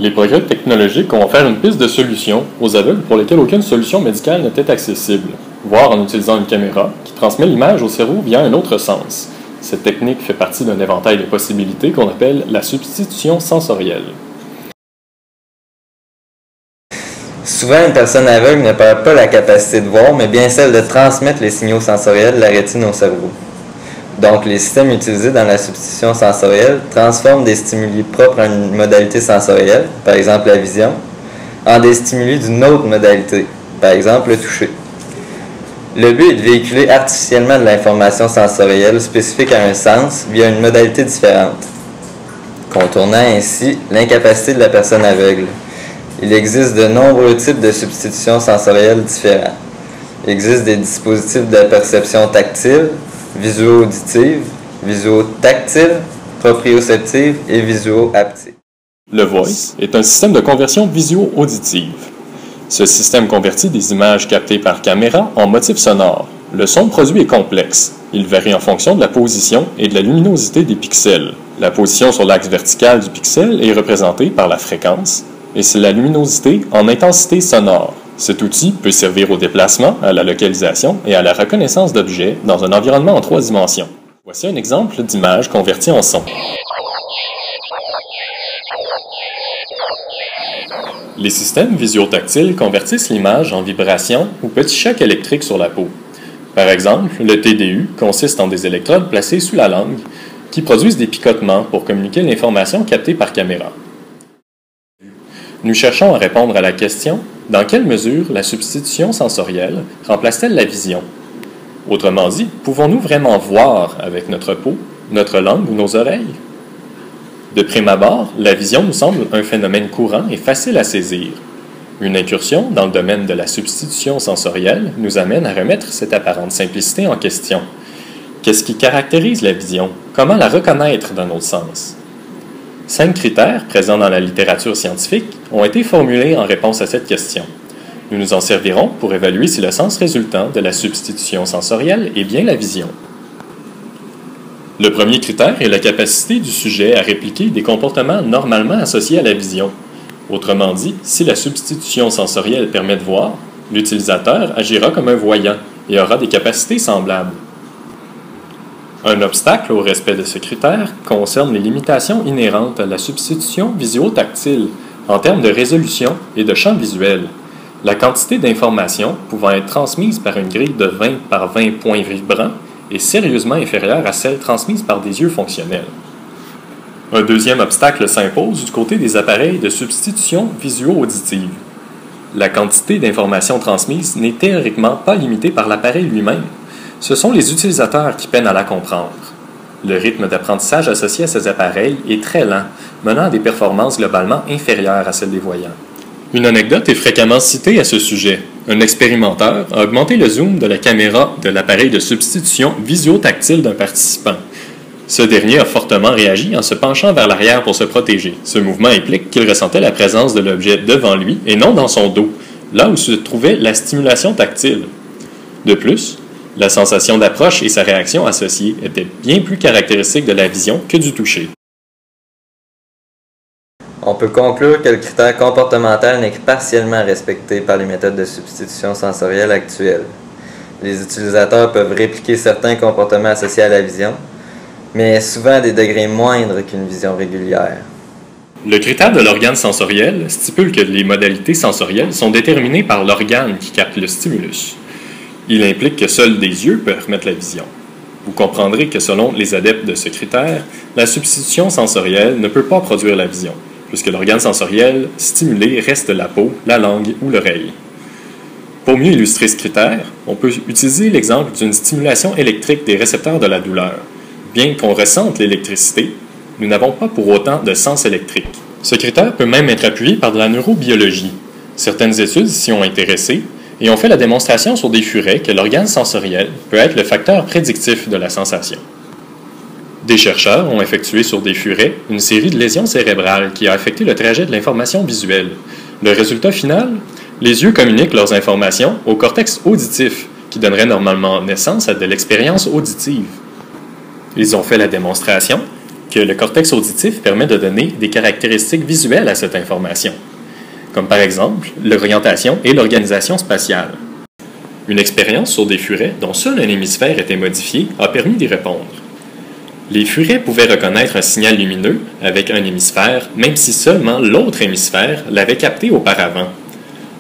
Les progrès technologiques ont offert une piste de solution aux aveugles pour lesquels aucune solution médicale n'était accessible, voire en utilisant une caméra qui transmet l'image au cerveau via un autre sens. Cette technique fait partie d'un éventail de possibilités qu'on appelle la substitution sensorielle. Souvent, une personne aveugle ne perd pas la capacité de voir, mais bien celle de transmettre les signaux sensoriels de la rétine au cerveau. Donc, les systèmes utilisés dans la substitution sensorielle transforment des stimuli propres à une modalité sensorielle, par exemple la vision, en des stimuli d'une autre modalité, par exemple le toucher. Le but est de véhiculer artificiellement de l'information sensorielle spécifique à un sens via une modalité différente, contournant ainsi l'incapacité de la personne aveugle. Il existe de nombreux types de substitution sensorielle différents. Il existe des dispositifs de perception tactile, visuo-auditive, visuo-tactile, proprioceptive et visuo-haptique. Le Voice est un système de conversion visuo-auditive. Ce système convertit des images captées par caméra en motifs sonores. Le son produit est complexe. Il varie en fonction de la position et de la luminosité des pixels. La position sur l'axe vertical du pixel est représentée par la fréquence, et c'est la luminosité en intensité sonore. Cet outil peut servir au déplacement, à la localisation et à la reconnaissance d'objets dans un environnement en 3 dimensions. Voici un exemple d'image convertie en son. Les systèmes visuotactiles convertissent l'image en vibrations ou petits chocs électriques sur la peau. Par exemple, le TDU consiste en des électrodes placées sous la langue qui produisent des picotements pour communiquer l'information captée par caméra. Nous cherchons à répondre à la question « Dans quelle mesure la substitution sensorielle remplace-t-elle la vision ?» Autrement dit, pouvons-nous vraiment voir avec notre peau, notre langue ou nos oreilles? De prime abord, la vision nous semble un phénomène courant et facile à saisir. Une incursion dans le domaine de la substitution sensorielle nous amène à remettre cette apparente simplicité en question. Qu'est-ce qui caractérise la vision? Comment la reconnaître d'un autre sens? 5 critères présents dans la littérature scientifique ont été formulés en réponse à cette question. Nous nous en servirons pour évaluer si le sens résultant de la substitution sensorielle est bien la vision. Le premier critère est la capacité du sujet à répliquer des comportements normalement associés à la vision. Autrement dit, si la substitution sensorielle permet de voir, l'utilisateur agira comme un voyant et aura des capacités semblables. Un obstacle au respect de ce critère concerne les limitations inhérentes à la substitution visuotactile en termes de résolution et de champ visuel. La quantité d'informations pouvant être transmise par une grille de 20 par 20 points vibrants est sérieusement inférieure à celle transmise par des yeux fonctionnels. Un deuxième obstacle s'impose du côté des appareils de substitution visuo-auditive. La quantité d'informations transmises n'est théoriquement pas limitée par l'appareil lui-même. Ce sont les utilisateurs qui peinent à la comprendre. Le rythme d'apprentissage associé à ces appareils est très lent, menant à des performances globalement inférieures à celles des voyants. Une anecdote est fréquemment citée à ce sujet. Un expérimenteur a augmenté le zoom de la caméra de l'appareil de substitution visuotactile d'un participant. Ce dernier a fortement réagi en se penchant vers l'arrière pour se protéger. Ce mouvement implique qu'il ressentait la présence de l'objet devant lui et non dans son dos, là où se trouvait la stimulation tactile. De plus, la sensation d'approche et sa réaction associée étaient bien plus caractéristiques de la vision que du toucher. On peut conclure que le critère comportemental n'est que partiellement respecté par les méthodes de substitution sensorielle actuelles. Les utilisateurs peuvent répliquer certains comportements associés à la vision, mais souvent à des degrés moindres qu'une vision régulière. Le critère de l'organe sensoriel stipule que les modalités sensorielles sont déterminées par l'organe qui capte le stimulus. Il implique que seuls des yeux peuvent permettre la vision. Vous comprendrez que selon les adeptes de ce critère, la substitution sensorielle ne peut pas produire la vision, puisque l'organe sensoriel stimulé reste la peau, la langue ou l'oreille. Pour mieux illustrer ce critère, on peut utiliser l'exemple d'une stimulation électrique des récepteurs de la douleur. Bien qu'on ressente l'électricité, nous n'avons pas pour autant de sens électrique. Ce critère peut même être appuyé par de la neurobiologie. Certaines études s'y ont intéressées et ont fait la démonstration sur des furets que l'organe sensoriel peut être le facteur prédictif de la sensation. Des chercheurs ont effectué sur des furets une série de lésions cérébrales qui a affecté le trajet de l'information visuelle. Le résultat final? Les yeux communiquent leurs informations au cortex auditif, qui donnerait normalement naissance à de l'expérience auditive. Ils ont fait la démonstration que le cortex auditif permet de donner des caractéristiques visuelles à cette information, comme par exemple l'orientation et l'organisation spatiale. Une expérience sur des furets dont seul un hémisphère était modifié a permis d'y répondre. Les furets pouvaient reconnaître un signal lumineux avec un hémisphère, même si seulement l'autre hémisphère l'avait capté auparavant.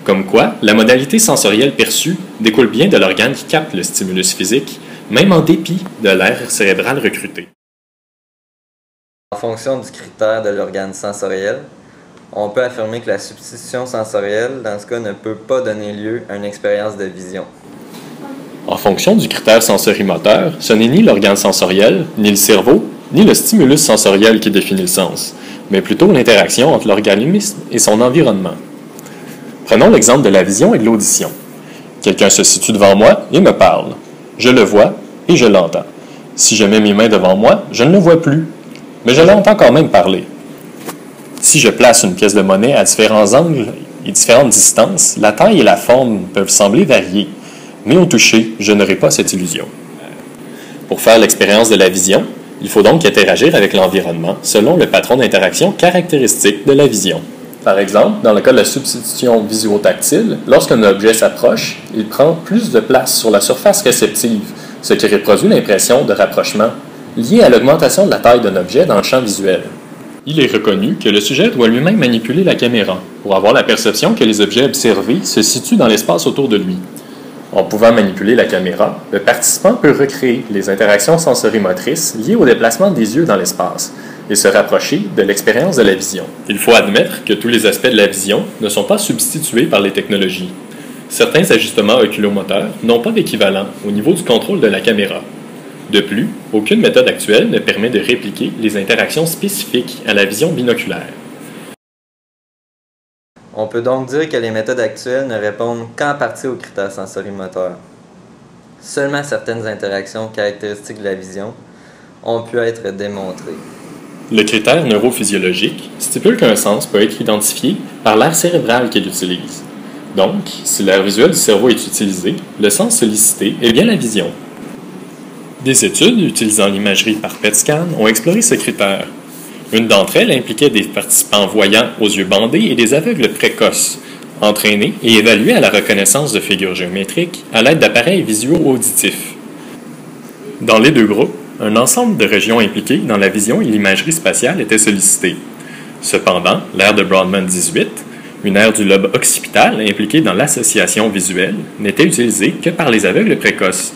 Comme quoi, la modalité sensorielle perçue découle bien de l'organe qui capte le stimulus physique, même en dépit de l'aire cérébrale recrutée. En fonction du critère de l'organe sensoriel, on peut affirmer que la substitution sensorielle, dans ce cas, ne peut pas donner lieu à une expérience de vision. En fonction du critère sensorimoteur, ce n'est ni l'organe sensoriel, ni le cerveau, ni le stimulus sensoriel qui définit le sens, mais plutôt l'interaction entre l'organisme et son environnement. Prenons l'exemple de la vision et de l'audition. Quelqu'un se situe devant moi et me parle. Je le vois et je l'entends. Si je mets mes mains devant moi, je ne le vois plus, mais je l'entends quand même parler. Si je place une pièce de monnaie à différents angles et différentes distances, la taille et la forme peuvent sembler varier, mais au toucher, je n'aurai pas cette illusion. Pour faire l'expérience de la vision, il faut donc interagir avec l'environnement selon le patron d'interaction caractéristique de la vision. Par exemple, dans le cas de la substitution visuotactile, lorsqu'un objet s'approche, il prend plus de place sur la surface réceptive, ce qui reproduit l'impression de rapprochement liée à l'augmentation de la taille d'un objet dans le champ visuel. Il est reconnu que le sujet doit lui-même manipuler la caméra pour avoir la perception que les objets observés se situent dans l'espace autour de lui. En pouvant manipuler la caméra, le participant peut recréer les interactions sensorimotrices liées au déplacement des yeux dans l'espace et se rapprocher de l'expérience de la vision. Il faut admettre que tous les aspects de la vision ne sont pas substitués par les technologies. Certains ajustements oculomoteurs n'ont pas d'équivalent au niveau du contrôle de la caméra. De plus, aucune méthode actuelle ne permet de répliquer les interactions spécifiques à la vision binoculaire. On peut donc dire que les méthodes actuelles ne répondent qu'en partie aux critères sensorimoteurs. Seulement certaines interactions caractéristiques de la vision ont pu être démontrées. Le critère neurophysiologique stipule qu'un sens peut être identifié par l'aire cérébrale qu'il utilise. Donc, si l'aire visuelle du cerveau est utilisée, le sens sollicité est bien la vision. Des études utilisant l'imagerie par PET scan ont exploré ce critère. Une d'entre elles impliquait des participants voyants aux yeux bandés et des aveugles précoces, entraînés et évalués à la reconnaissance de figures géométriques à l'aide d'appareils visuo-auditifs. Dans les deux groupes, un ensemble de régions impliquées dans la vision et l'imagerie spatiale était sollicité. Cependant, l'aire de Brodmann 18, une aire du lobe occipital impliquée dans l'association visuelle, n'était utilisée que par les aveugles précoces.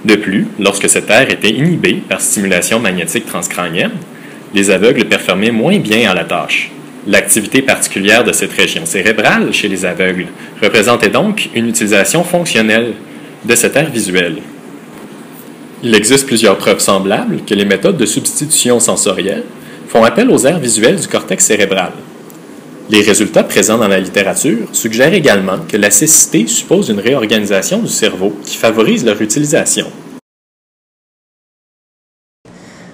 De plus, lorsque cette aire était inhibée par stimulation magnétique transcrânienne, les aveugles performaient moins bien à la tâche. L'activité particulière de cette région cérébrale chez les aveugles représentait donc une utilisation fonctionnelle de cette aire visuelle. Il existe plusieurs preuves semblables que les méthodes de substitution sensorielle font appel aux aires visuelles du cortex cérébral. Les résultats présents dans la littérature suggèrent également que la cécité suppose une réorganisation du cerveau qui favorise leur utilisation.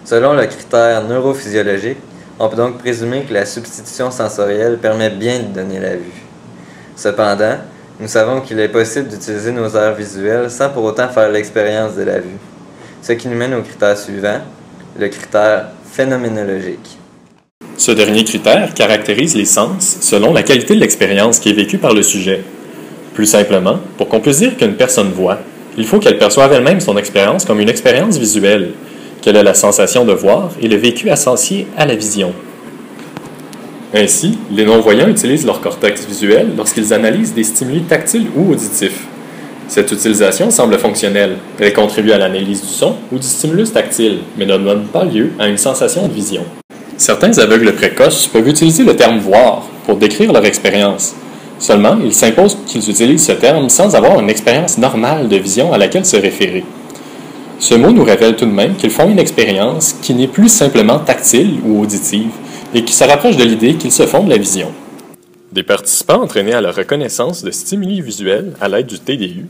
Selon le critère neurophysiologique, on peut donc présumer que la substitution sensorielle permet bien de donner la vue. Cependant, nous savons qu'il est possible d'utiliser nos aires visuelles sans pour autant faire l'expérience de la vue, ce qui nous mène au critère suivant, le critère phénoménologique. Ce dernier critère caractérise les sens selon la qualité de l'expérience qui est vécue par le sujet. Plus simplement, pour qu'on puisse dire qu'une personne voit, il faut qu'elle perçoive elle-même son expérience comme une expérience visuelle, qu'elle ait la sensation de voir et le vécu associé à la vision. Ainsi, les non-voyants utilisent leur cortex visuel lorsqu'ils analysent des stimuli tactiles ou auditifs. Cette utilisation semble fonctionnelle. Elle contribue à l'analyse du son ou du stimulus tactile, mais ne donne pas lieu à une sensation de vision. Certains aveugles précoces peuvent utiliser le terme « voir » pour décrire leur expérience. Seulement, il s'impose qu'ils utilisent ce terme sans avoir une expérience normale de vision à laquelle se référer. Ce mot nous révèle tout de même qu'ils font une expérience qui n'est plus simplement tactile ou auditive et qui se rapproche de l'idée qu'ils se font de la vision. Des participants entraînés à la reconnaissance de stimuli visuels à l'aide du TDU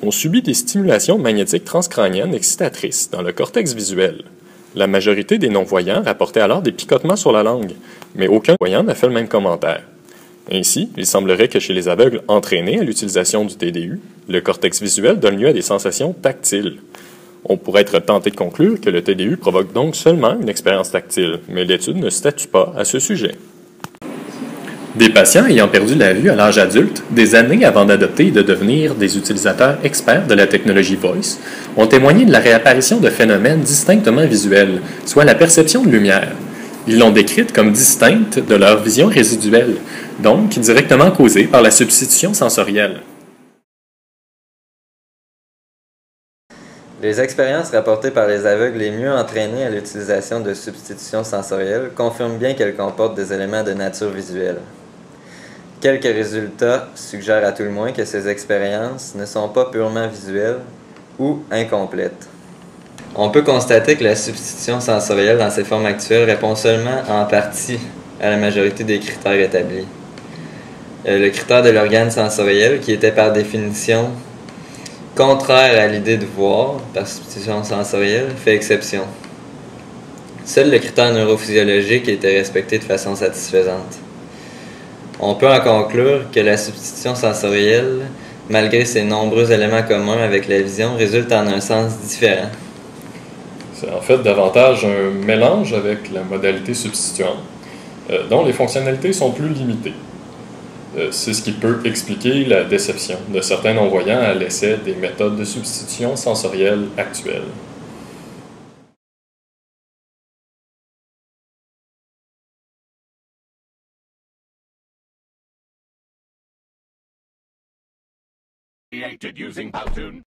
ont subi des stimulations magnétiques transcrâniennes excitatrices dans le cortex visuel. La majorité des non-voyants rapportaient alors des picotements sur la langue, mais aucun voyant n'a fait le même commentaire. Ainsi, il semblerait que chez les aveugles entraînés à l'utilisation du TDU, le cortex visuel donne lieu à des sensations tactiles. On pourrait être tenté de conclure que le TDU provoque donc seulement une expérience tactile, mais l'étude ne statue pas à ce sujet. Des patients ayant perdu la vue à l'âge adulte, des années avant d'adopter et de devenir des utilisateurs experts de la technologie Voice, ont témoigné de la réapparition de phénomènes distinctement visuels, soit la perception de lumière. Ils l'ont décrite comme distincte de leur vision résiduelle, donc directement causée par la substitution sensorielle. Les expériences rapportées par les aveugles les mieux entraînés à l'utilisation de substitutions sensorielles confirment bien qu'elles comportent des éléments de nature visuelle. Quelques résultats suggèrent à tout le moins que ces expériences ne sont pas purement visuelles ou incomplètes. On peut constater que la substitution sensorielle dans ses formes actuelles répond seulement en partie à la majorité des critères établis. Le critère de l'organe sensoriel, qui était par définition contraire à l'idée de voir par substitution sensorielle, fait exception. Seul le critère neurophysiologique était respecté de façon satisfaisante. On peut en conclure que la substitution sensorielle, malgré ses nombreux éléments communs avec la vision, résulte en un sens différent. C'est en fait davantage un mélange avec la modalité substituante, dont les fonctionnalités sont plus limitées. C'est ce qui peut expliquer la déception de certains non-voyants à l'essai des méthodes de substitution sensorielle actuelles. Created using Powtoon.